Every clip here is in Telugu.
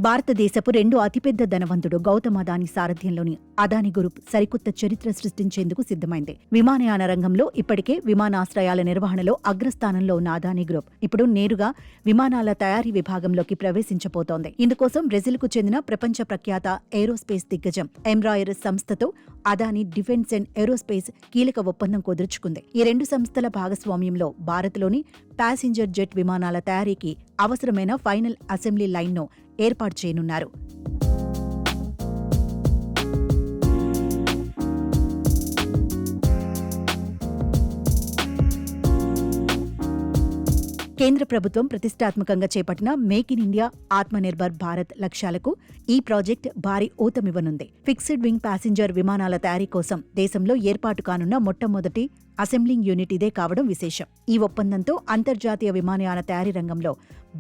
భారతదేశపు రెండో అతిపెద్ద ధనవంతుడు గౌతమ్ అదానీ సారథ్యంలోని అదానీ గ్రూప్ సరికొత్త చరిత్ర సృష్టించేందుకు సిద్ధమైంది. విమానయాన రంగంలో ఇప్పటికే విమానాశ్రయాల నిర్వహణలో అగ్రస్థానంలో ఉన్న అదానీ గ్రూప్ ఇప్పుడు నేరుగా విమానాల తయారీ విభాగంలోకి ప్రవేశించబోతోంది. ఇందుకోసం బ్రెజిల్కు చెందిన ప్రపంచ ప్రఖ్యాత ఏరోస్పేస్ దిగ్గజం ఎంబ్రాయర్ సంస్థతో అదానీ డిఫెన్స్ అండ్ ఏరోస్పేస్ కీలక ఒప్పందం కుదుర్చుకుంది. ఈ రెండు సంస్థల భాగస్వామ్యంలో భారత్లోని ప్యాసింజర్ జెట్ విమానాల తయారీకి అవసరమైన ఫైనల్ అసెంబ్లీ లైన్ను ఏర్పాటు చేయనున్నారు. కేంద్ర ప్రభుత్వం ప్రతిష్టాత్మకంగా చేపట్టిన make in India Atmanirbhar Bharat లక్ష్యాలకు ఈ ప్రాజెక్ట్ భారీ ఊతమివ్వనుంది. ఫిక్స్డ్ వింగ్ ప్యాసింజర్ విమానాల తయారీ కోసం దేశంలో ఏర్పాటు కానున్న మొట్టమొదటి అసెంబ్లింగ్ యూనిట్ ఇదే కావడం విశేషం. ఈ ఒప్పందంతో అంతర్జాతీయ విమానయాన తయారీ రంగంలో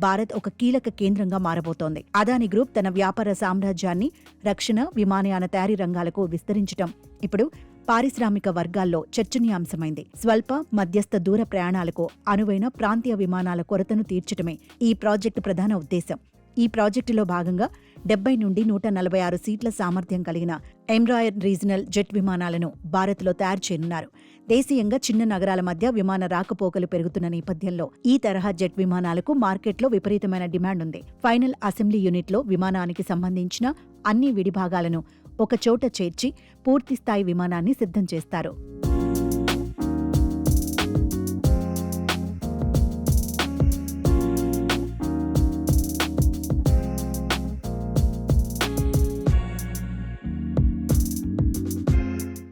భారత్ ఒక కీలక కేంద్రంగా మారబోతోంది. అదానీ గ్రూప్ తన వ్యాపార సామ్రాజ్యాన్ని రక్షణ, విమానయాన తయారీ రంగాలకు విస్తరించడం ఇప్పుడు పారిశ్రామిక వర్గాల్లో చర్చనీయాంశమైంది. స్వల్ప, మధ్యస్థ దూర ప్రయాణాలకు అనువైన ప్రాంతీయ విమానాల కొరతను తీర్చడమే ఈ ప్రాజెక్టు ప్రధాన ఉద్దేశం. ఈ ప్రాజెక్టులో భాగంగా 70 నుండి 146 సీట్ల సామర్థ్యం కలిగిన ఎంబ్రాయర్ రీజనల్ జెట్ విమానాలను భారత్లో తయారు చేయనున్నారు. దేశీయంగా చిన్న నగరాల మధ్య విమాన రాకపోకలు పెరుగుతున్న నేపథ్యంలో ఈ తరహా జెట్ విమానాలకు మార్కెట్లో విపరీతమైన డిమాండ్ ఉంది. ఫైనల్ అసెంబ్లీ యూనిట్లో విమానానికి సంబంధించిన అన్ని విడిభాగాలను ఒకచోట చేర్చి పూర్తిస్థాయి విమానాన్ని సిద్ధం చేస్తారు.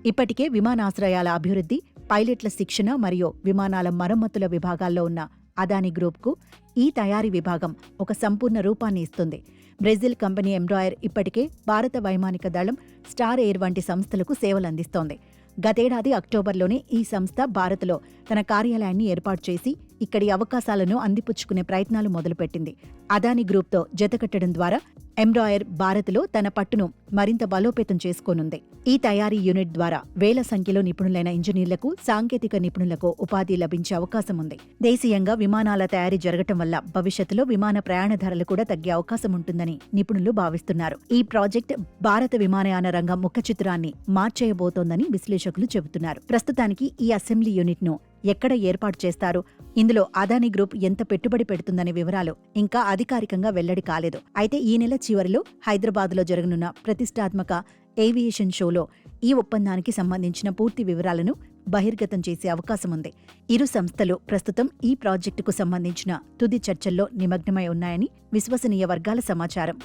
ఇప్పటికే విమానాశ్రయాల అభివృద్ధి, పైలట్ల శిక్షణ మరియు విమానాల మరమ్మతుల విభాగాల్లో ఉన్న అదానీ గ్రూప్కు ఈ తయారీ విభాగం ఒక సంపూర్ణ రూపాన్ని ఇస్తుంది. బ్రెజిల్ కంపెనీ ఎంబ్రాయర్ ఇప్పటికే భారత వైమానిక దళం, స్టార్ ఎయిర్ వంటి సంస్థలకు సేవలందిస్తోంది. గతేడాది అక్టోబర్లోనే ఈ సంస్థ భారత్లో తన కార్యాలయాన్ని ఏర్పాటు చేసి ఇక్కడి అవకాశాలను అందిపుచ్చుకునే ప్రయత్నాలు మొదలుపెట్టింది. అదానీ గ్రూప్తో జతకట్టడం ద్వారా ఎంబ్రాయర్ భారత్లో తన పట్టును మరింత బలోపేతం చేసుకోనుంది. ఈ తయారీ యూనిట్ ద్వారా వేల సంఖ్యలో నిపుణులైన ఇంజనీర్లకు, సాంకేతిక నిపుణులకు ఉపాధి లభించే అవకాశం ఉంది. దేశీయంగా విమానాల తయారీ జరగటం వల్ల భవిష్యత్తులో విమాన ప్రయాణ ధరలు కూడా తగ్గే అవకాశం ఉంటుందని నిపుణులు భావిస్తున్నారు. ఈ ప్రాజెక్ట్ భారత విమానయాన రంగం ముఖ చిత్రాన్ని మార్చేయబోతోందని విశ్లేషకులు చెబుతున్నారు. ప్రస్తుతానికి ఈ అసెంబ్లీ యూనిట్ను ఎక్కడ ఏర్పాటు చేస్తారు, ఇందులో అదానీ గ్రూప్ ఎంత పెట్టుబడి పెడుతుందనే వివరాలు ఇంకా అధికారికంగా వెల్లడి కాలేదు. అయితే ఈ నెల చివరిలో హైదరాబాద్లో జరగనున్న ప్రతిష్టాత్మక ఏవియేషన్ షోలో ఈ ఒప్పందానికి సంబంధించిన పూర్తి వివరాలను బహిర్గతం చేసే అవకాశముంది. ఇరు సంస్థలు ప్రస్తుతం ఈ ప్రాజెక్టుకు సంబంధించిన తుది చర్చల్లో నిమగ్నమై ఉన్నాయని విశ్వసనీయ వర్గాల సమాచారం.